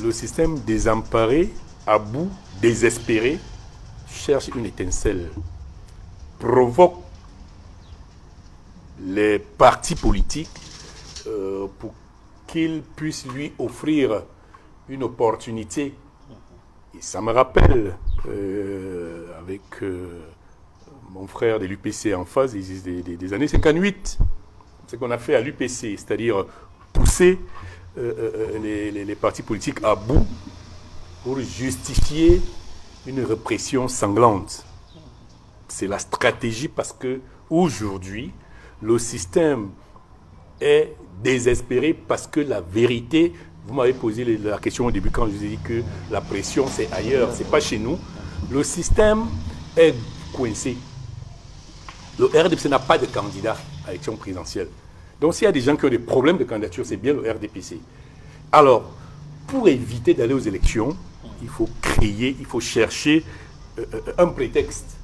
le système désemparé, à bout, désespéré, cherche une étincelle, provoque les partis politiques pour qu'ils puissent lui offrir une opportunité. Et ça me rappelle, avec mon frère de l'UPC en face, des années 58, ce qu'on a fait à l'UPC, c'est-à-dire pousser les partis politiques à bout pour justifier une répression sanglante. C'est la stratégie parce que aujourd'hui, le système est désespéré parce que la vérité, vous m'avez posé la question au début quand je vous ai dit que la pression c'est ailleurs, c'est pas chez nous. Le système est coincé. Le RDPC n'a pas de candidat à l'élection présidentielle. Donc s'il y a des gens qui ont des problèmes de candidature, c'est bien le RDPC. Alors, pour éviter d'aller aux élections, il faut créer, il faut chercher un prétexte.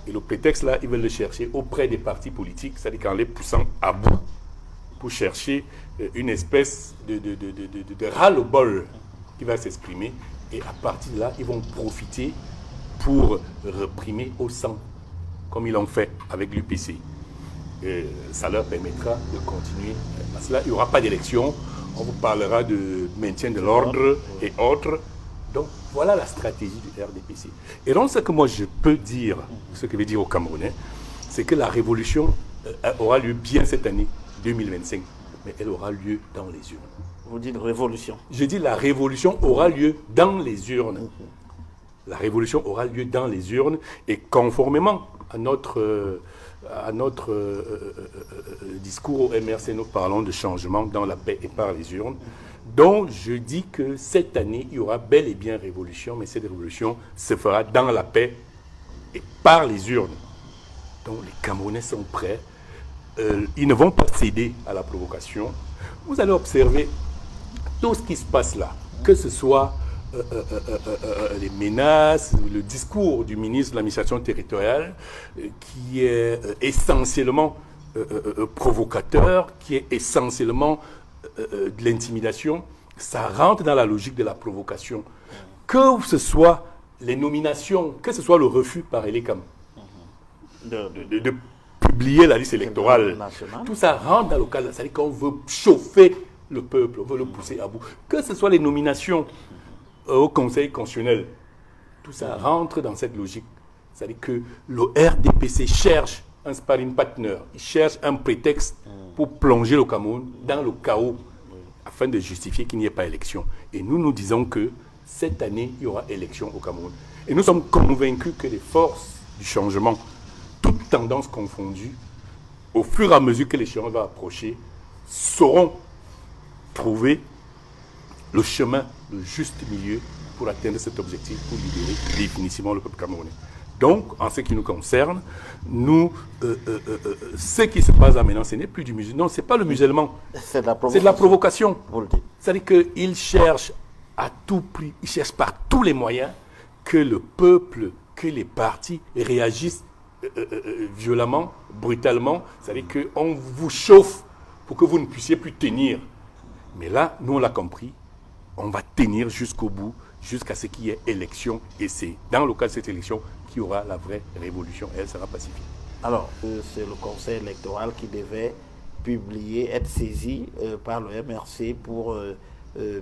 Et le prétexte là, ils veulent le chercher auprès des partis politiques, c'est-à-dire qu'en les poussant à bout, pour chercher une espèce de ras-le-bol qui va s'exprimer. Et à partir de là, ils vont profiter pour réprimer au sang, comme ils l'ont fait avec l'UPC. Ça leur permettra de continuer. Parce que là, il n'y aura pas d'élection. On vous parlera de maintien de l'ordre et autres. Donc, voilà la stratégie du RDPC. Et donc, ce que moi, je peux dire, ce que je vais dire aux Camerounais, c'est que la révolution aura lieu bien cette année, 2025. Mais elle aura lieu dans les urnes. Vous dites révolution. Je dis la révolution aura lieu dans les urnes. La révolution aura lieu dans les urnes. Et conformément à notre discours au MRC, nous parlons de changement dans la paix et par les urnes. Donc, je dis que cette année, il y aura bel et bien révolution, mais cette révolution se fera dans la paix et par les urnes. Donc, les Camerounais sont prêts. Ils ne vont pas céder à la provocation. Vous allez observer tout ce qui se passe là, que ce soit les menaces, le discours du ministre de l'administration territoriale, qui est essentiellement provocateur, qui est essentiellement de l'intimidation. Ça rentre dans la logique de la provocation. Que ce soit les nominations, que ce soit le refus par Elekam de publier la liste électorale, tout ça rentre dans le cadre, c'est-à-dire qu'on veut chauffer le peuple, on veut le pousser à bout. Que ce soit les nominations au Conseil constitutionnel, tout ça rentre dans cette logique. C'est-à-dire que le RDPC cherche un sparring partner, il cherche un prétexte pour plonger le Cameroun dans le chaos, afin de justifier qu'il n'y ait pas élection. Et nous, nous disons que cette année, il y aura élection au Cameroun. Et nous sommes convaincus que les forces du changement, toutes tendances confondues, au fur et à mesure que l'échéance va approcher, sauront trouver le chemin, le juste milieu pour atteindre cet objectif, pour libérer définitivement le peuple camerounais. Donc, en ce qui nous concerne, nous, ce qui se passe là maintenant, ce n'est plus du musulman. Non, ce n'est pas le musulman. C'est de la provocation. C'est-à-dire qu'ils cherchent à tout prix, ils cherchent par tous les moyens que le peuple, que les partis réagissent violemment, brutalement. C'est-à-dire qu'on vous chauffe pour que vous ne puissiez plus tenir. Mais là, nous, on l'a compris, on va tenir jusqu'au bout, jusqu'à ce qu'il y ait élection. Et c'est dans le cadre de cette élection qu'il y aura la vraie révolution. Et elle sera pacifique. Alors, c'est le conseil électoral qui devait publier, être saisi par le MRC pour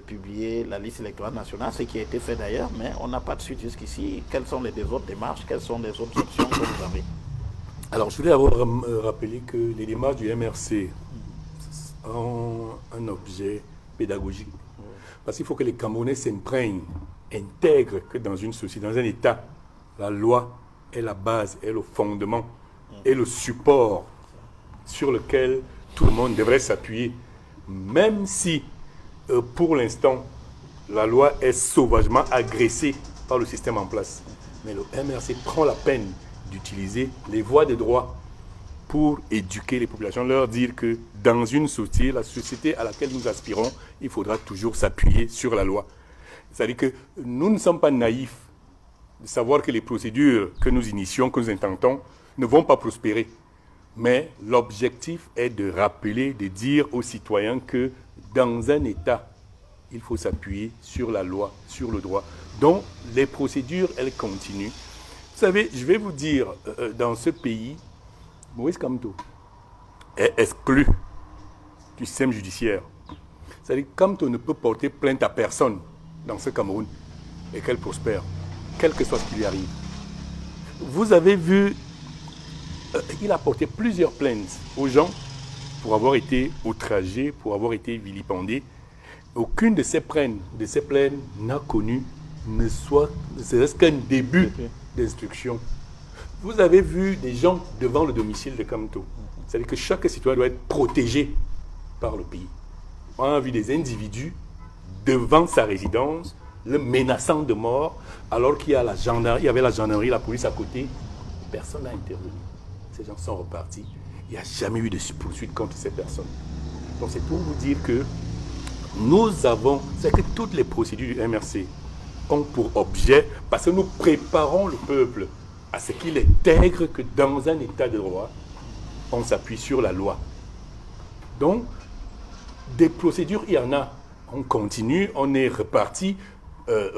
publier la liste électorale nationale, ce qui a été fait d'ailleurs, mais on n'a pas de suite jusqu'ici. Quelles sont les autres démarches, quelles sont les autres options que vous avez? Alors, je voulais d'abord rappeler que les démarches du MRC ont un objet pédagogique. Parce qu'il faut que les Camerounais s'imprègnent, intègrent que dans une société, dans un État, la loi est la base, est le fondement, est le support sur lequel tout le monde devrait s'appuyer. Même si, pour l'instant, la loi est sauvagement agressée par le système en place. Mais le MRC prend la peine d'utiliser les voies de droit pour éduquer les populations, leur dire que dans une société, la société à laquelle nous aspirons, il faudra toujours s'appuyer sur la loi. C'est-à-dire que nous ne sommes pas naïfs de savoir que les procédures que nous initions, que nous intentons, ne vont pas prospérer. Mais l'objectif est de rappeler, de dire aux citoyens que dans un État il faut s'appuyer sur la loi, sur le droit. Donc, les procédures, elles continuent. Vous savez, je vais vous dire, dans ce pays, Moïse Kamto est exclu du système judiciaire. C'est-à-dire que Kamto ne peut porter plainte à personne dans ce Cameroun et qu'elle prospère, quel que soit ce qui lui arrive. Vous avez vu, il a porté plusieurs plaintes aux gens pour avoir été outragés, pour avoir été vilipendés. Aucune de ces plaintes n'a connu ne serait-ce qu'un début d'instruction. Vous avez vu des gens devant le domicile de Kamto. C'est-à-dire que chaque citoyen doit être protégé par le pays. On a vu des individus devant sa résidence, le menaçant de mort, alors qu'il y avait la gendarmerie, la police à côté. Personne n'a intervenu. Ces gens sont repartis. Il n'y a jamais eu de poursuite contre ces personnes. Donc c'est pour vous dire que c'est que toutes les procédures du MRC ont pour objet, parce que nous préparons le peuple à ce qu'il intègre que dans un état de droit, on s'appuie sur la loi. Donc, des procédures, il y en a. On continue, on est reparti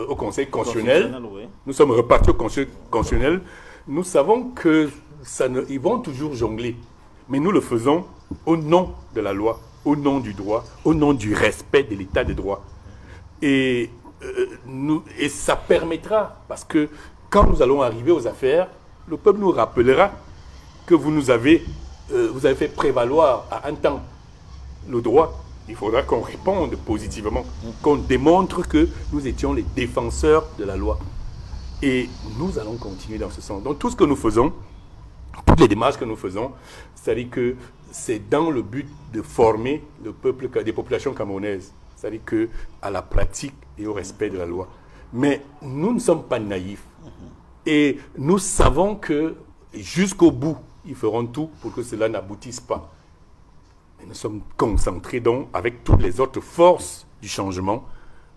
au Conseil constitutionnel. Oui. Nous sommes repartis au Conseil constitutionnel. Nous savons ils vont toujours jongler. Mais nous le faisons au nom de la loi, au nom du droit, au nom du respect de l'état de droit. Et ça permettra, parce que quand nous allons arriver aux affaires, le peuple nous rappellera que vous avez fait prévaloir à un temps le droit. Il faudra qu'on réponde positivement, qu'on démontre que nous étions les défenseurs de la loi. Et nous allons continuer dans ce sens. Donc tout ce que nous faisons, toutes les démarches que nous faisons, c'est-à-dire que c'est dans le but de former le peuple des populations camerounaises, c'est-à-dire qu'à la pratique et au respect de la loi. Mais nous ne sommes pas naïfs. Et nous savons que jusqu'au bout, ils feront tout pour que cela n'aboutisse pas. Mais nous sommes concentrés donc, avec toutes les autres forces du changement,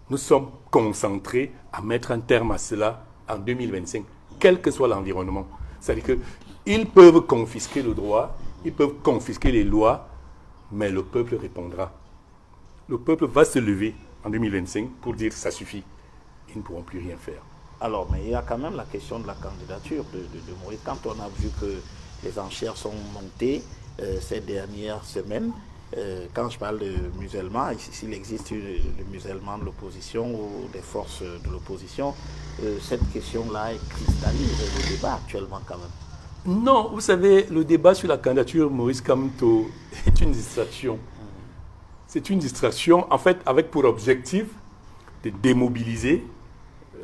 nous sommes concentrés à mettre un terme à cela en 2025, quel que soit l'environnement. C'est-à-dire qu'ils peuvent confisquer le droit, ils peuvent confisquer les lois, mais le peuple répondra. Le peuple va se lever en 2025 pour dire ça suffit. Ils ne pourront plus rien faire. Alors, mais il y a quand même la question de la candidature de Moïse. Quand on a vu que les enchères sont montées ces dernières semaines, quand je parle de musulmans, s'il existe le musulman de l'opposition ou des forces de l'opposition, cette question-là cristallise le débat actuellement quand même. Non, vous savez, le débat sur la candidature Moïse Kamto est une distraction. C'est une distraction, en fait, avec pour objectif de démobiliser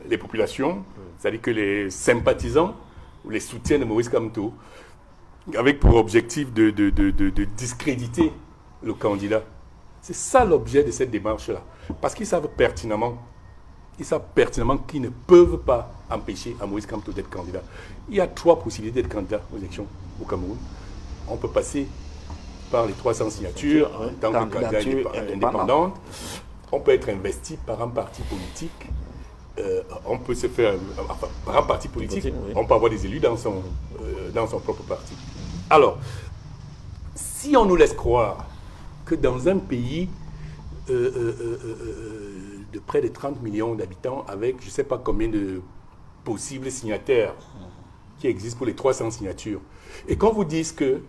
les populations, c'est-à-dire que les sympathisants ou les soutiens de Moïse Kamto, avec pour objectif de discréditer le candidat. C'est ça l'objet de cette démarche-là. Parce qu'ils savent pertinemment qu'ils ne peuvent pas empêcher à Moïse Kamto d'être candidat. Il y a 3 possibilités d'être candidat aux élections au Cameroun. On peut passer par les 300 signatures en tant que candidat indépendant. On peut être investi par un parti politique. On peut se faire par un parti politique. On peut avoir des élus dans son propre parti. Alors, si on nous laisse croire que dans un pays de près de 30 millions d'habitants, avec je ne sais pas combien de possibles signataires qui existent pour les 300 signatures, et qu'on vous dise que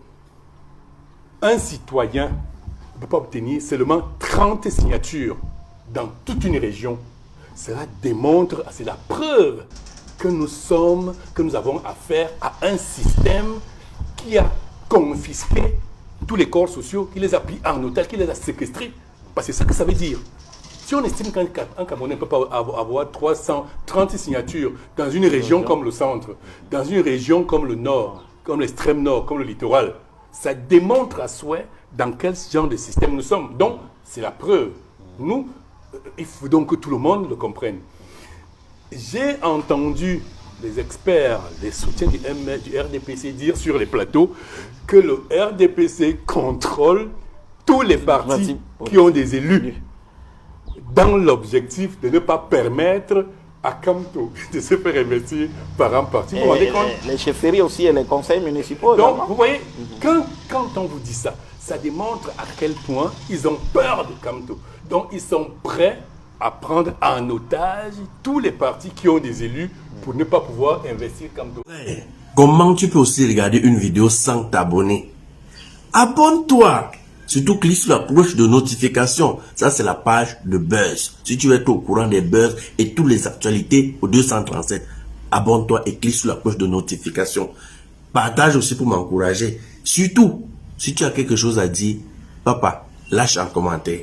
un citoyen ne peut pas obtenir seulement 30 signatures dans toute une région, cela démontre, c'est la preuve que nous avons affaire à un système qui a confisqué tous les corps sociaux, qui les a pris en otage, qui les a séquestrés. Parce que c'est ça que ça veut dire. Si on estime qu'un Camerounais ne peut pas avoir 330 signatures dans une région comme le centre, dans une région comme le nord, comme l'extrême nord, comme le littoral, ça démontre à souhait dans quel genre de système nous sommes. Donc, c'est la preuve. Nous, il faut donc que tout le monde le comprenne. J'ai entendu les experts, les soutiens du RDPC dire sur les plateaux que le RDPC contrôle tous les partis qui ont des élus dans l'objectif de ne pas permettre à Kamto de se faire investir par un parti. Vous et les chefferies aussi et les conseils municipaux. Donc, vous voyez, quand on vous dit ça, ça démontre à quel point ils ont peur de Kamto. Donc, ils sont prêts à prendre en otage tous les partis qui ont des élus pour ne pas pouvoir investir comme d'autres. Comment tu peux aussi regarder une vidéo sans t'abonner? Abonne-toi! Surtout clique sur la cloche de notification. Ça, c'est la page de Buzz. Si tu veux être au courant des buzz et toutes les actualités au 237, abonne-toi et clique sur la cloche de notification. Partage aussi pour m'encourager. Surtout, si tu as quelque chose à dire, papa, lâche un commentaire.